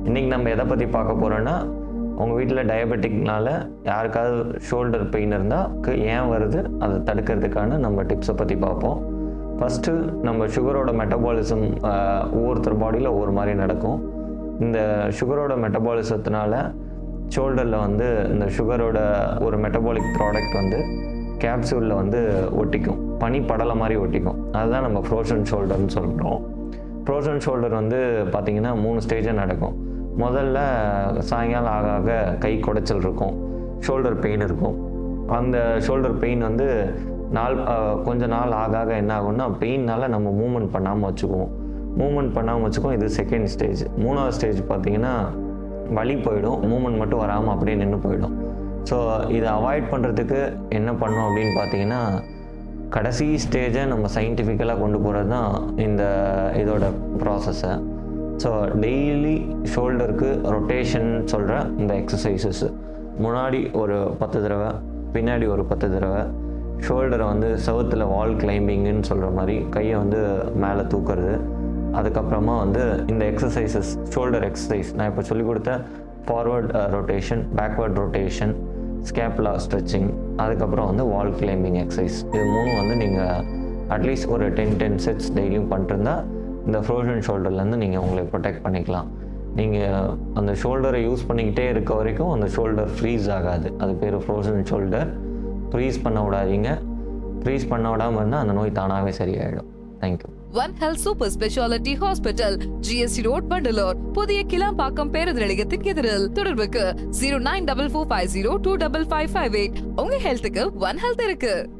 இன்றைக்கி நம்ம எதை பற்றி பார்க்க போகிறோன்னா, உங்கள் வீட்டில் டயபெட்டிக்னால யாருக்காவது ஷோல்டர் பெயின் இருந்தால் ஏன் வருது, அதை தடுக்கிறதுக்கான நம்ம டிப்ஸை பற்றி பார்ப்போம். ஃபஸ்ட்டு நம்ம சுகரோட மெட்டபாலிசம் ஒவ்வொருத்தர் பாடியில் ஒவ்வொரு மாதிரி நடக்கும். இந்த சுகரோட மெட்டபாலிசத்தினால ஷோல்டரில் வந்து இந்த சுகரோட ஒரு மெட்டபாலிக் ப்ராடக்ட் வந்து கேப்சூலில் வந்து ஒட்டிக்கும், பனி படலை மாதிரி ஒட்டிக்கும். அதுதான் நம்ம ஃப்ரோசன் ஷோல்டர்னு சொல்கிறோம். ஃப்ரோசன் ஷோல்டர் வந்து பார்த்திங்கன்னா 3 ஸ்டேஜாக நடக்கும். முதல்ல சாயங்காலம் ஆக ஆக கை குடைச்சல் இருக்கும், ஷோல்டர் பெயின் இருக்கும். அந்த ஷோல்டர் பெயின் வந்து கொஞ்ச நாள் ஆக ஆக என்ன ஆகும்னா, பெயினால் நம்ம மூவ்மெண்ட் பண்ணாமல் வச்சுக்குவோம். இது செகண்ட் ஸ்டேஜ். 3வது ஸ்டேஜ் பார்த்திங்கன்னா வலி போயிடும், மூவ்மெண்ட் மட்டும் வராமல் அப்படியே நின்று போயிடும். ஸோ இதை அவாய்ட் பண்ணுறதுக்கு என்ன பண்ணோம் அப்படின்னு பார்த்தீங்கன்னா, கடைசி ஸ்டேஜை நம்ம சயின்டிஃபிக்கலாக கொண்டு போகிறது தான் இதோட ப்ராசஸை. ஸோ டெய்லி ஷோல்டருக்கு ரொட்டேஷன் சொல்கிற இந்த எக்ஸசைசஸ், முன்னாடி ஒரு 10 தடவை, பின்னாடி ஒரு 10 தடவை, ஷோல்டரை வந்து செவுத்தில் வால் கிளைம்பிங்குன்னு சொல்கிற மாதிரி கையை வந்து மேலே தூக்குறது. அதுக்கப்புறமா வந்து இந்த எக்ஸசைசஸ், ஷோல்டர் எக்ஸசைஸ் நான் இப்போ சொல்லிக் கொடுத்த forward rotation, backward rotation, scapula stretching, அதுக்கப்புறம் வந்து வால் கிளைம்பிங் எக்ஸசைஸ், இது 3 வந்து நீங்கள் அட்லீஸ்ட் ஒரு 10 செட்ஸ் டெய்லியும் பண்ணிட்டுருந்தா இந்த ஃப்ரோசன் ஷோல்டர்லேருந்து நீங்கள் உங்களை ப்ரொடெக்ட் பண்ணிக்கலாம். நீங்கள் அந்த ஷோல்டரை யூஸ் பண்ணிக்கிட்டே இருக்க வரைக்கும் அந்த ஷோல்டர் ஃப்ரீஸ் ஆகாது. அது பேர் ஃப்ரோசன் ஷோல்டர். ஃப்ரீஸ் பண்ண விடாதீங்க. ஃப்ரீஸ் பண்ண விடாமல் இருந்தால் அந்த நோய் தானாகவே சரியாயிடும். Thank you. One Health Super Speciality Hospital, GST Road, Vandalore. புதிய கிளாம்பாக்கம் பேருந்து நிலையத்தின் எதிரில். தொடர்புக்கு 0944502558. உங்க ஹெல்த்துக்கு One Health இருக்கு.